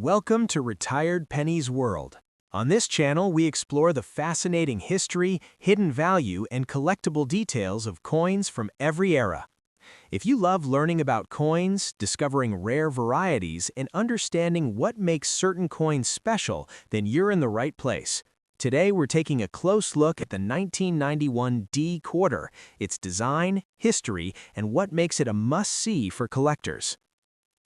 Welcome to Retired Pennies World. On this channel, we explore the fascinating history, hidden value, and collectible details of coins from every era. If you love learning about coins, discovering rare varieties, and understanding what makes certain coins special, then you're in the right place. Today, we're taking a close look at the 1991 D quarter, its design, history, and what makes it a must-see for collectors.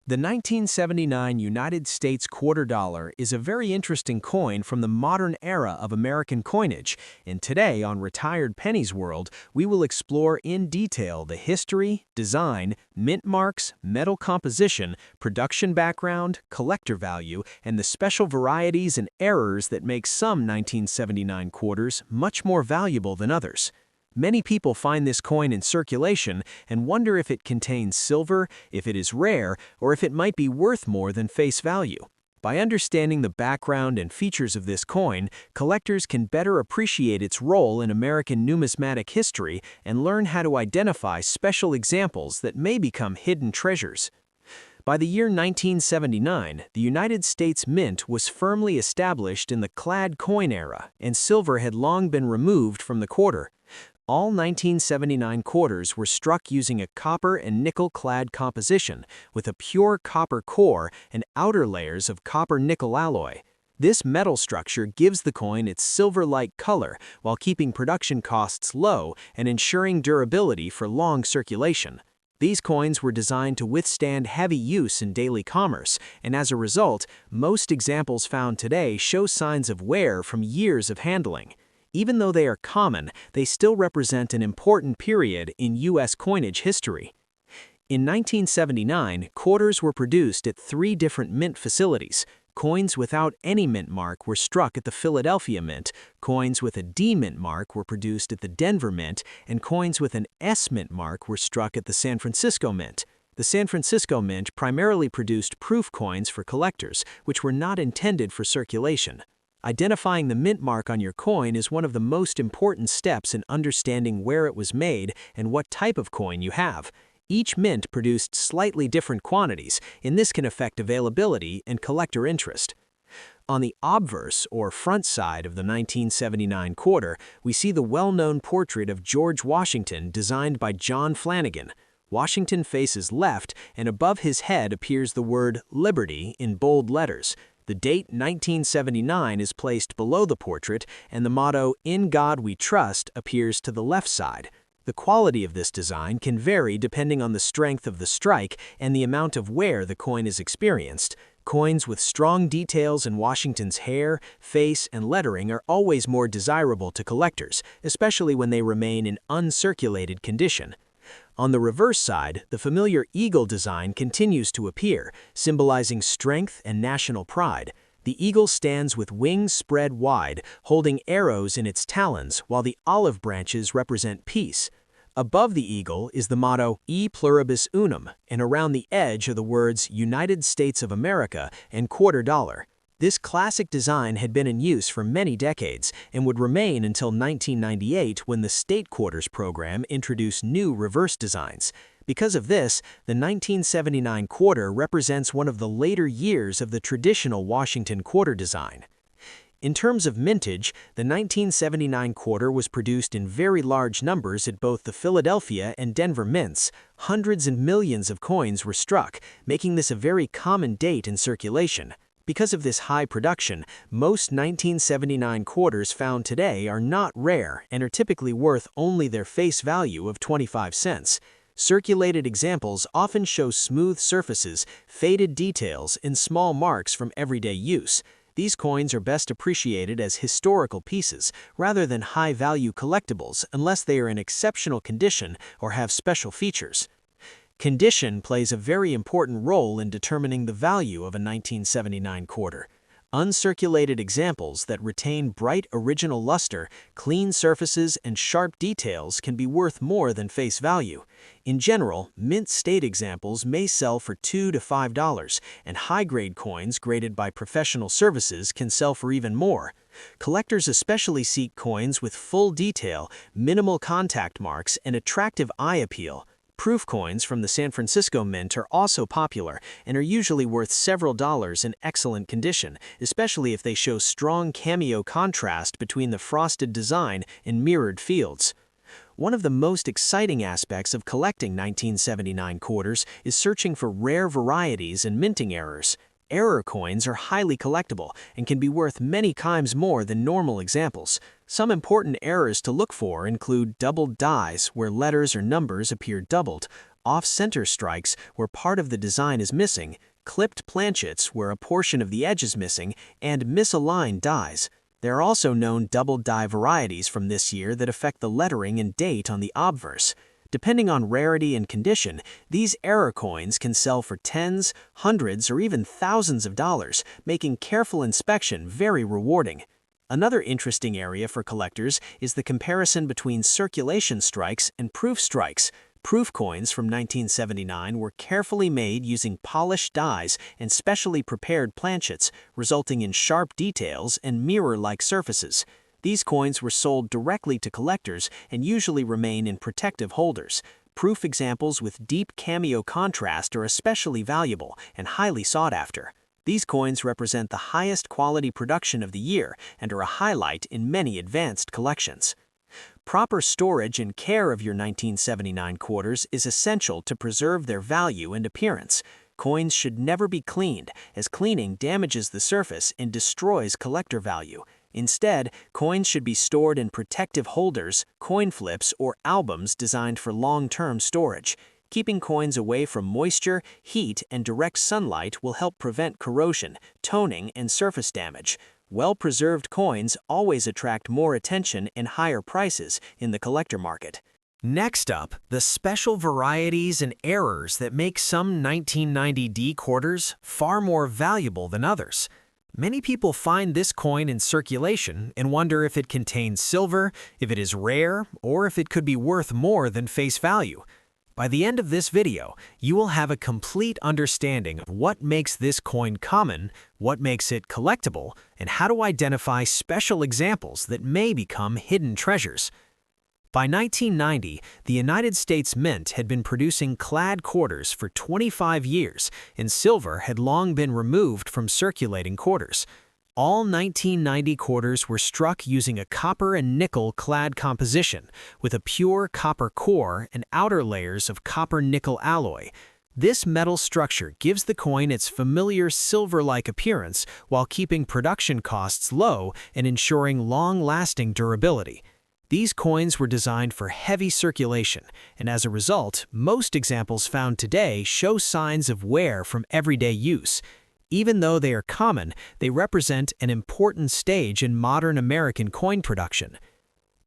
The 1979 United States quarter dollar is a very interesting coin from the modern era of American coinage, and today on Retired Pennies World, we will explore in detail the history, design, mint marks, metal composition, production background, collector value, and the special varieties and errors that make some 1979 quarters much more valuable than others. Many people find this coin in circulation and wonder if it contains silver, if it is rare, or if it might be worth more than face value. By understanding the background and features of this coin, collectors can better appreciate its role in American numismatic history and learn how to identify special examples that may become hidden treasures. By the year 1979, the United States Mint was firmly established in the clad coin era, and silver had long been removed from the quarter. All 1979 quarters were struck using a copper and nickel-clad composition, with a pure copper core and outer layers of copper-nickel alloy. This metal structure gives the coin its silver-like color while keeping production costs low and ensuring durability for long circulation. These coins were designed to withstand heavy use in daily commerce, and as a result, most examples found today show signs of wear from years of handling. Even though they are common, they still represent an important period in U.S. coinage history. In 1979, quarters were produced at 3 different mint facilities. Coins without any mint mark were struck at the Philadelphia Mint, coins with a D mint mark were produced at the Denver Mint, and coins with an S mint mark were struck at the San Francisco Mint. The San Francisco Mint primarily produced proof coins for collectors, which were not intended for circulation. Identifying the mint mark on your coin is one of the most important steps in understanding where it was made and what type of coin you have. Each mint produced slightly different quantities, and this can affect availability and collector interest. On the obverse, or front side of the 1979 quarter, we see the well-known portrait of George Washington designed by John Flanagan. Washington faces left, and above his head appears the word Liberty in bold letters. The date 1979 is placed below the portrait, and the motto, "In God We Trust," appears to the left side. The quality of this design can vary depending on the strength of the strike and the amount of wear the coin has experienced. Coins with strong details in Washington's hair, face, and lettering are always more desirable to collectors, especially when they remain in uncirculated condition. On the reverse side, the familiar eagle design continues to appear, symbolizing strength and national pride. The eagle stands with wings spread wide, holding arrows in its talons, while the olive branches represent peace. Above the eagle is the motto, E Pluribus Unum, and around the edge are the words United States of America and quarter dollar. This classic design had been in use for many decades and would remain until 1998 when the State Quarters program introduced new reverse designs. Because of this, the 1979 quarter represents one of the later years of the traditional Washington quarter design. In terms of mintage, the 1979 quarter was produced in very large numbers at both the Philadelphia and Denver mints. Hundreds and millions of coins were struck, making this a very common date in circulation. Because of this high production, most 1979 quarters found today are not rare and are typically worth only their face value of 25 cents. Circulated examples often show smooth surfaces, faded details, and small marks from everyday use. These coins are best appreciated as historical pieces rather than high-value collectibles unless they are in exceptional condition or have special features. Condition plays a very important role in determining the value of a 1979 quarter. Uncirculated examples that retain bright original luster, clean surfaces, and sharp details can be worth more than face value. In general, mint state examples may sell for $2 to $5, and high-grade coins graded by professional services can sell for even more. Collectors especially seek coins with full detail, minimal contact marks, and attractive eye appeal. Proof coins from the San Francisco Mint are also popular and are usually worth several dollars in excellent condition, especially if they show strong cameo contrast between the frosted design and mirrored fields. One of the most exciting aspects of collecting 1979 quarters is searching for rare varieties and minting errors. Error coins are highly collectible and can be worth many times more than normal examples. Some important errors to look for include doubled dies, where letters or numbers appear doubled, off-center strikes, where part of the design is missing, clipped planchets, where a portion of the edge is missing, and misaligned dies. There are also known double die varieties from this year that affect the lettering and date on the obverse. Depending on rarity and condition, these error coins can sell for tens, hundreds, or even thousands of dollars, making careful inspection very rewarding. Another interesting area for collectors is the comparison between circulation strikes and proof strikes. Proof coins from 1979 were carefully made using polished dies and specially prepared planchets, resulting in sharp details and mirror-like surfaces. These coins were sold directly to collectors and usually remain in protective holders. Proof examples with deep cameo contrast are especially valuable and highly sought after. These coins represent the highest quality production of the year and are a highlight in many advanced collections. Proper storage and care of your 1979 quarters is essential to preserve their value and appearance. Coins should never be cleaned, as cleaning damages the surface and destroys collector value. Instead, coins should be stored in protective holders, coin flips, or albums designed for long-term storage. Keeping coins away from moisture, heat, and direct sunlight will help prevent corrosion, toning, and surface damage. Well-preserved coins always attract more attention and higher prices in the collector market. Next up, the special varieties and errors that make some 1990D quarters far more valuable than others. Many people find this coin in circulation and wonder if it contains silver, if it is rare, or if it could be worth more than face value. By the end of this video, you will have a complete understanding of what makes this coin common, what makes it collectible, and how to identify special examples that may become hidden treasures. By 1990, the United States Mint had been producing clad quarters for 25 years, and silver had long been removed from circulating quarters. All 1990 quarters were struck using a copper and nickel clad composition, with a pure copper core and outer layers of copper-nickel alloy. This metal structure gives the coin its familiar silver-like appearance while keeping production costs low and ensuring long-lasting durability. These coins were designed for heavy circulation, and as a result, most examples found today show signs of wear from everyday use. Even though they are common, they represent an important stage in modern American coin production.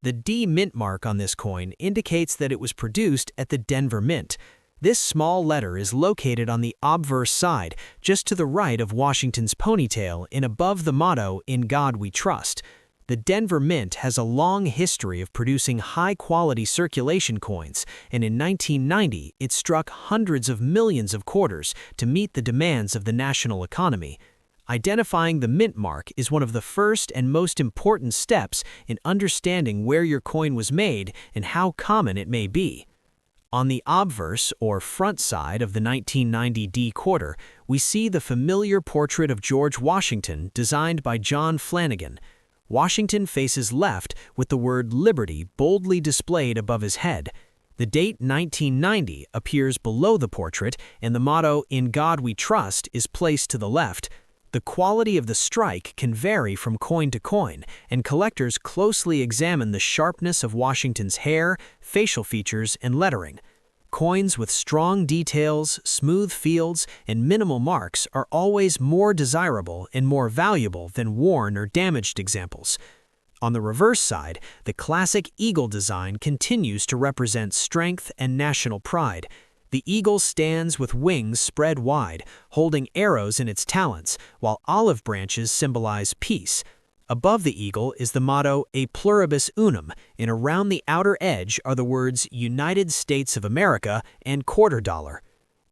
The D mint mark on this coin indicates that it was produced at the Denver Mint. This small letter is located on the obverse side, just to the right of Washington's ponytail and above the motto, "In God We Trust." The Denver Mint has a long history of producing high-quality circulation coins, and in 1990 it struck hundreds of millions of quarters to meet the demands of the national economy. Identifying the mint mark is one of the first and most important steps in understanding where your coin was made and how common it may be. On the obverse, or front side of the 1990D quarter, we see the familiar portrait of George Washington designed by John Flanagan. Washington faces left with the word Liberty boldly displayed above his head. The date 1990 appears below the portrait, and the motto, "In God We Trust," is placed to the left. The quality of the strike can vary from coin to coin, and collectors closely examine the sharpness of Washington's hair, facial features, and lettering. Coins with strong details, smooth fields, and minimal marks are always more desirable and more valuable than worn or damaged examples. On the reverse side, the classic eagle design continues to represent strength and national pride. The eagle stands with wings spread wide, holding arrows in its talons, while olive branches symbolize peace. Above the eagle is the motto, "A pluribus unum," and around the outer edge are the words "United States of America" and "quarter dollar."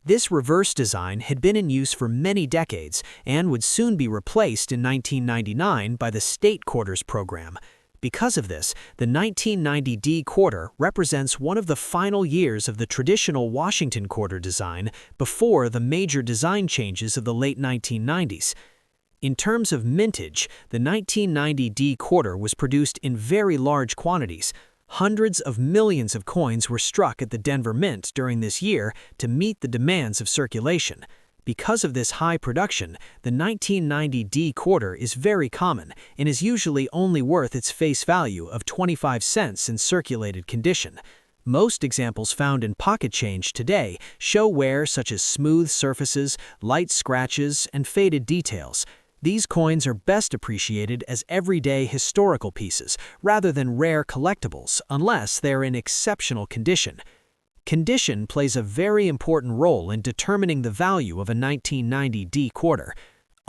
This reverse design had been in use for many decades and would soon be replaced in 1999 by the state quarters program. Because of this, the 1990 D quarter represents one of the final years of the traditional Washington quarter design before the major design changes of the late 1990s. In terms of mintage, the 1990 D quarter was produced in very large quantities. Hundreds of millions of coins were struck at the Denver Mint during this year to meet the demands of circulation. Because of this high production, the 1990 D quarter is very common and is usually only worth its face value of 25 cents in circulated condition. Most examples found in pocket change today show wear such as smooth surfaces, light scratches, and faded details. These coins are best appreciated as everyday historical pieces rather than rare collectibles unless they're in exceptional condition. Condition plays a very important role in determining the value of a 1990 D quarter.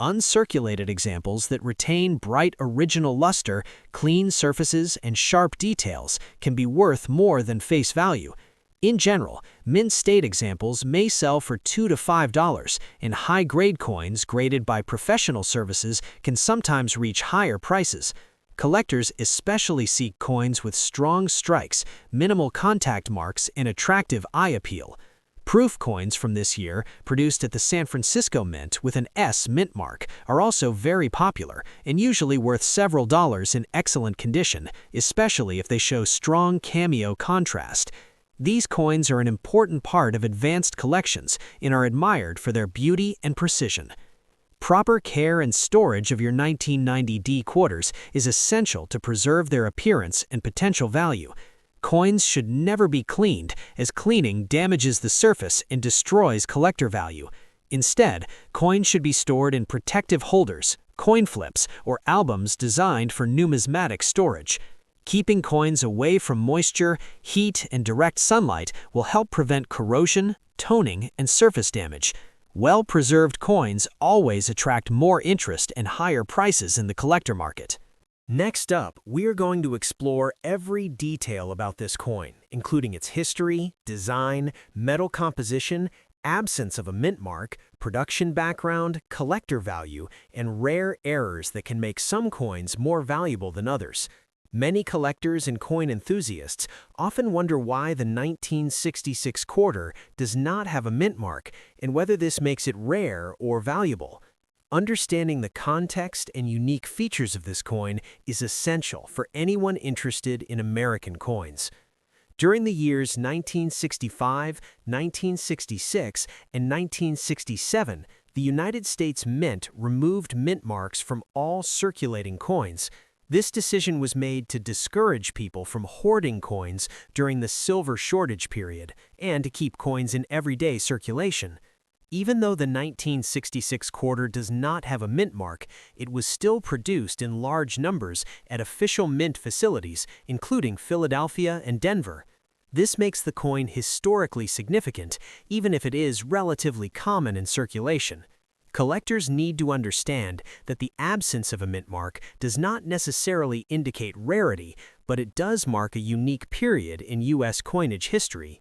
Uncirculated examples that retain bright original luster, clean surfaces, and sharp details can be worth more than face value. In general, mint state examples may sell for $2 to $5, and high-grade coins graded by professional services can sometimes reach higher prices. Collectors especially seek coins with strong strikes, minimal contact marks, and attractive eye appeal. Proof coins from this year, produced at the San Francisco Mint with an S mint mark, are also very popular and usually worth several dollars in excellent condition, especially if they show strong cameo contrast. These coins are an important part of advanced collections and are admired for their beauty and precision. Proper care and storage of your 1990 D quarters is essential to preserve their appearance and potential value. Coins should never be cleaned, as cleaning damages the surface and destroys collector value. Instead, coins should be stored in protective holders, coin flips, or albums designed for numismatic storage. Keeping coins away from moisture, heat, and direct sunlight will help prevent corrosion, toning, and surface damage. Well-preserved coins always attract more interest and higher prices in the collector market. Next up, we are going to explore every detail about this coin, including its history, design, metal composition, absence of a mint mark, production background, collector value, and rare errors that can make some coins more valuable than others. Many collectors and coin enthusiasts often wonder why the 1966 quarter does not have a mint mark and whether this makes it rare or valuable. Understanding the context and unique features of this coin is essential for anyone interested in American coins. During the years 1965, 1966, and 1967, the United States Mint removed mint marks from all circulating coins. This decision was made to discourage people from hoarding coins during the silver shortage period and to keep coins in everyday circulation. Even though the 1966 quarter does not have a mint mark, it was still produced in large numbers at official mint facilities, including Philadelphia and Denver. This makes the coin historically significant, even if it is relatively common in circulation. Collectors need to understand that the absence of a mint mark does not necessarily indicate rarity, but it does mark a unique period in U.S. coinage history.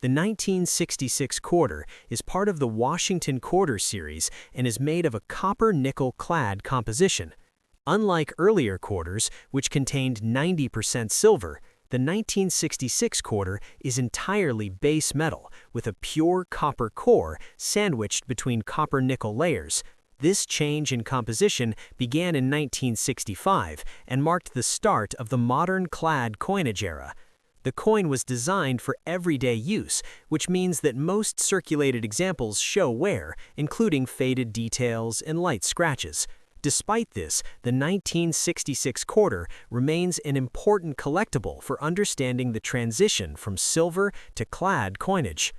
The 1966 quarter is part of the Washington Quarter series and is made of a copper-nickel clad composition. Unlike earlier quarters, which contained 90% silver, the 1966 quarter is entirely base metal, with a pure copper core sandwiched between copper-nickel layers. This change in composition began in 1965 and marked the start of the modern clad coinage era. The coin was designed for everyday use, which means that most circulated examples show wear, including faded details and light scratches. Despite this, the 1966 quarter remains an important collectible for understanding the transition from silver to clad coinage.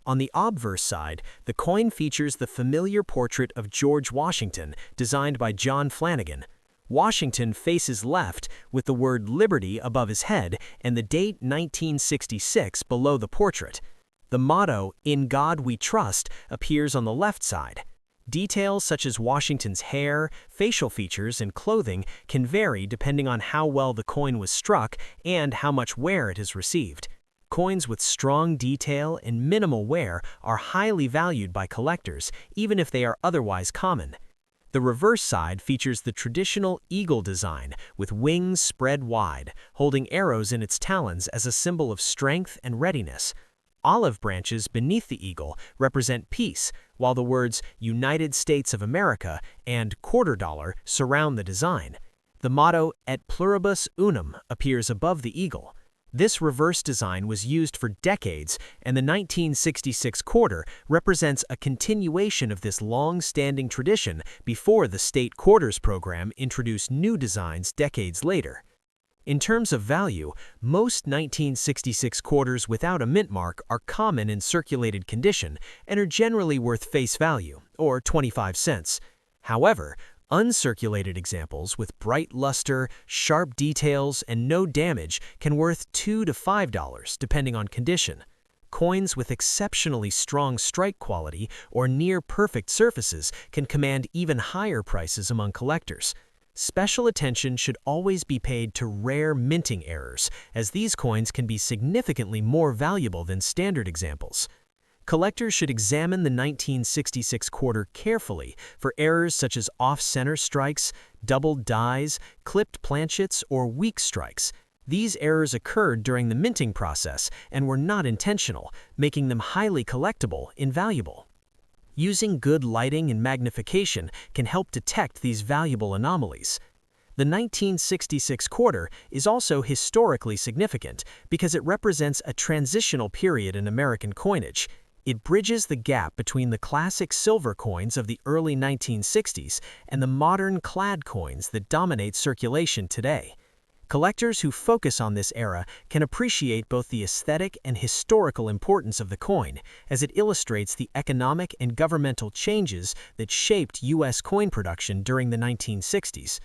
On the obverse side, the coin features the familiar portrait of George Washington, designed by John Flanagan. Washington faces left, with the word Liberty above his head and the date 1966 below the portrait. The motto, "In God We Trust," appears on the left side. Details such as Washington's hair, facial features, and clothing can vary depending on how well the coin was struck and how much wear it has received. Coins with strong detail and minimal wear are highly valued by collectors, even if they are otherwise common. The reverse side features the traditional eagle design, with wings spread wide, holding arrows in its talons as a symbol of strength and readiness. Olive branches beneath the eagle represent peace, while the words United States of America and quarter dollar surround the design. The motto Et pluribus unum appears above the eagle. This reverse design was used for decades, and the 1966 quarter represents a continuation of this long-standing tradition before the state quarters program introduced new designs decades later. In terms of value, most 1966 quarters without a mint mark are common in circulated condition and are generally worth face value, or 25 cents. However, uncirculated examples with bright luster, sharp details, and no damage can worth $2 to $5 depending on condition. Coins with exceptionally strong strike quality or near-perfect surfaces can command even higher prices among collectors. Special attention should always be paid to rare minting errors, as these coins can be significantly more valuable than standard examples. Collectors should examine the 1966 quarter carefully for errors such as off-center strikes, doubled dies, clipped planchets, or weak strikes. These errors occurred during the minting process and were not intentional, making them highly collectible and valuable. Using good lighting and magnification can help detect these valuable anomalies. The 1966 quarter is also historically significant because it represents a transitional period in American coinage. It bridges the gap between the classic silver coins of the early 1960s and the modern clad coins that dominate circulation today. Collectors who focus on this era can appreciate both the aesthetic and historical importance of the coin, as it illustrates the economic and governmental changes that shaped U.S. coin production during the 1960s.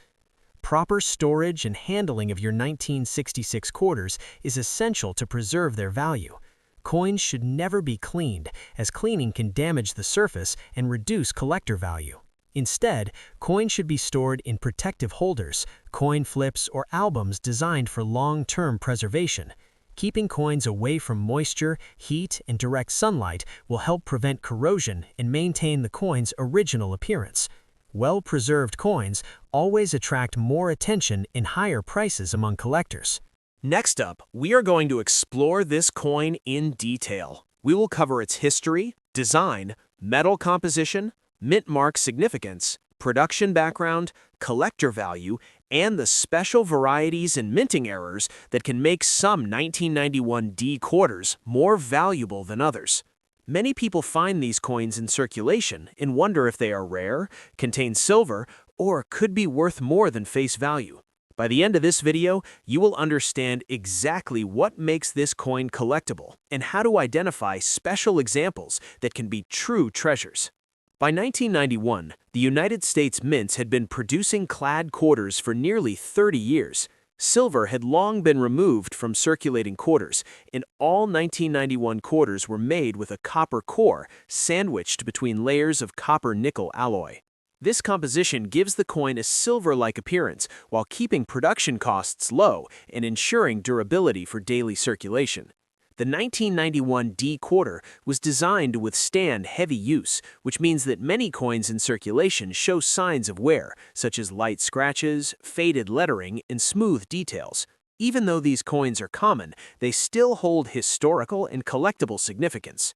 Proper storage and handling of your 1966 quarters is essential to preserve their value. Coins should never be cleaned, as cleaning can damage the surface and reduce collector value. Instead, coins should be stored in protective holders, coin flips, or albums designed for long-term preservation. Keeping coins away from moisture, heat, and direct sunlight will help prevent corrosion and maintain the coin's original appearance. Well-preserved coins always attract more attention and higher prices among collectors. Next up, we are going to explore this coin in detail. We will cover its history, design, metal composition, mint mark significance, production background, collector value, and the special varieties and minting errors that can make some 1991 D quarters more valuable than others. Many people find these coins in circulation and wonder if they are rare, contain silver, or could be worth more than face value. By the end of this video, you will understand exactly what makes this coin collectible and how to identify special examples that can be true treasures. By 1991, the United States mints had been producing clad quarters for nearly 30 years. Silver had long been removed from circulating quarters, and all 1991 quarters were made with a copper core sandwiched between layers of copper-nickel alloy. This composition gives the coin a silver-like appearance while keeping production costs low and ensuring durability for daily circulation. The 1991 D quarter was designed to withstand heavy use, which means that many coins in circulation show signs of wear, such as light scratches, faded lettering, and smooth details. Even though these coins are common, they still hold historical and collectible significance.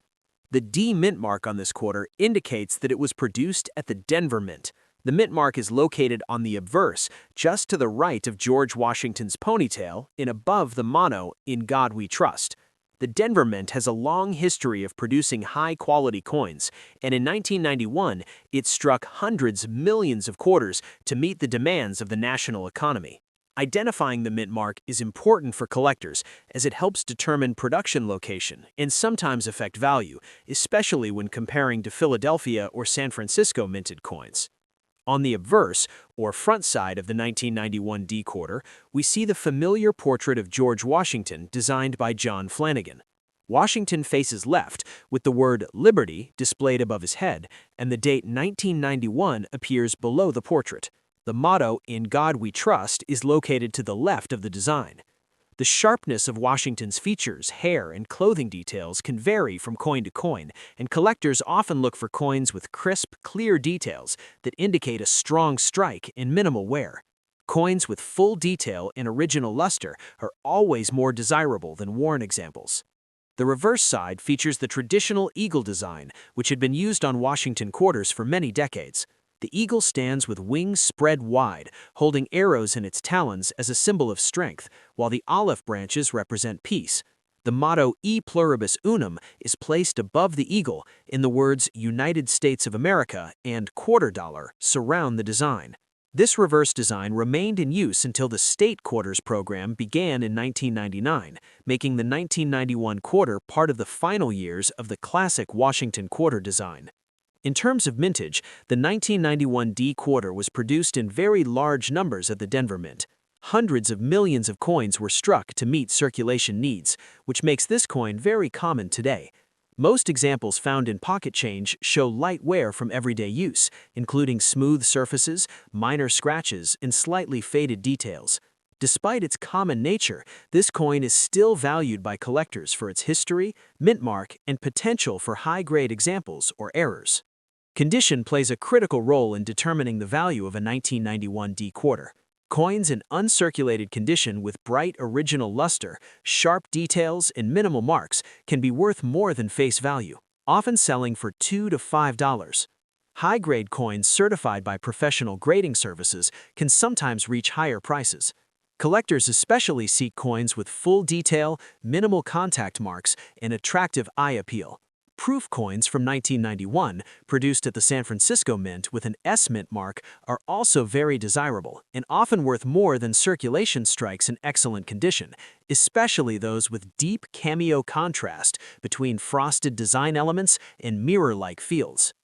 The D mint mark on this quarter indicates that it was produced at the Denver Mint. The mint mark is located on the obverse, just to the right of George Washington's ponytail and above the motto, "In God We Trust." The Denver Mint has a long history of producing high-quality coins, and in 1991, it struck hundreds of millions of quarters to meet the demands of the national economy. Identifying the mint mark is important for collectors, as it helps determine production location and sometimes affect value, especially when comparing to Philadelphia or San Francisco minted coins. On the obverse, or front side of the 1991 D quarter, we see the familiar portrait of George Washington designed by John Flanagan. Washington faces left, with the word Liberty displayed above his head, and the date 1991 appears below the portrait. The motto, "In God We Trust," is located to the left of the design. The sharpness of Washington's features, hair, and clothing details can vary from coin to coin, and collectors often look for coins with crisp, clear details that indicate a strong strike and minimal wear. Coins with full detail and original luster are always more desirable than worn examples. The reverse side features the traditional eagle design, which had been used on Washington quarters for many decades. The eagle stands with wings spread wide, holding arrows in its talons as a symbol of strength, while the olive branches represent peace. The motto E pluribus unum is placed above the eagle, in the words United States of America and quarter dollar surround the design. This reverse design remained in use until the state quarters program began in 1999, making the 1991 quarter part of the final years of the classic Washington quarter design. In terms of mintage, the 1991 D quarter was produced in very large numbers at the Denver Mint. Hundreds of millions of coins were struck to meet circulation needs, which makes this coin very common today. Most examples found in pocket change show light wear from everyday use, including smooth surfaces, minor scratches, and slightly faded details. Despite its common nature, this coin is still valued by collectors for its history, mint mark, and potential for high-grade examples or errors. Condition plays a critical role in determining the value of a 1991 D quarter. Coins in uncirculated condition with bright original luster, sharp details, and minimal marks can be worth more than face value, often selling for $2 to $5. High-grade coins certified by professional grading services can sometimes reach higher prices. Collectors especially seek coins with full detail, minimal contact marks, and attractive eye appeal. Proof coins from 1991, produced at the San Francisco Mint with an S Mint mark, are also very desirable and often worth more than circulation strikes in excellent condition, especially those with deep cameo contrast between frosted design elements and mirror-like fields.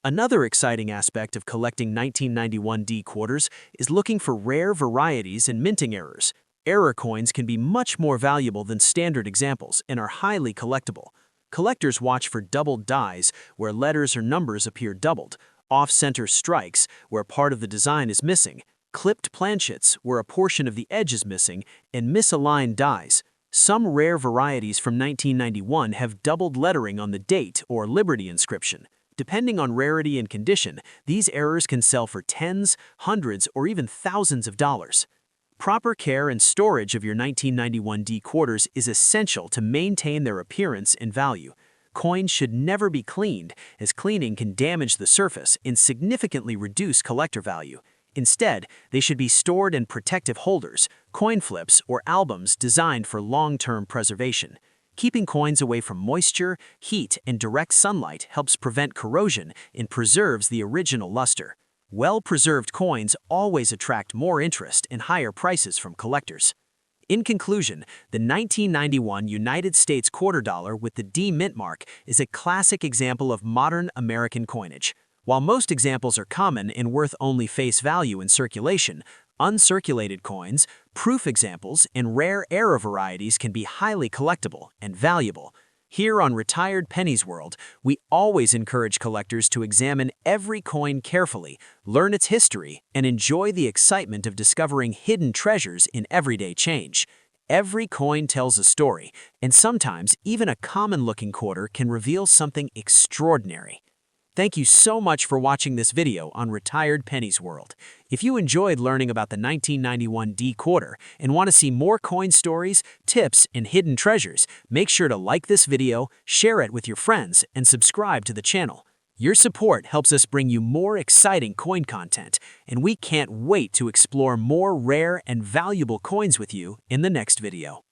Another exciting aspect of collecting 1991 D quarters is looking for rare varieties and minting errors. Error coins can be much more valuable than standard examples and are highly collectible. Collectors watch for doubled dies, where letters or numbers appear doubled, off-center strikes, where part of the design is missing, clipped planchets, where a portion of the edge is missing, and misaligned dies. Some rare varieties from 1991 have doubled lettering on the date or Liberty inscription. Depending on rarity and condition, these errors can sell for tens, hundreds, or even thousands of dollars. Proper care and storage of your 1991 D quarters is essential to maintain their appearance and value. Coins should never be cleaned, as cleaning can damage the surface and significantly reduce collector value. Instead, they should be stored in protective holders, coin flips, or albums designed for long-term preservation. Keeping coins away from moisture, heat, and direct sunlight helps prevent corrosion and preserves the original luster. Well-preserved coins always attract more interest and higher prices from collectors. In conclusion, the 1991 United States quarter dollar with the D mint mark is a classic example of modern American coinage. While most examples are common and worth only face value in circulation, uncirculated coins, proof examples, and rare error varieties can be highly collectible and valuable. Here on Retired Pennies World, we always encourage collectors to examine every coin carefully, learn its history, and enjoy the excitement of discovering hidden treasures in everyday change. Every coin tells a story, and sometimes even a common-looking quarter can reveal something extraordinary. Thank you so much for watching this video on Retired Pennies World. If you enjoyed learning about the 1991 D quarter and want to see more coin stories, tips, and hidden treasures, make sure to like this video, share it with your friends, and subscribe to the channel. Your support helps us bring you more exciting coin content, and we can't wait to explore more rare and valuable coins with you in the next video.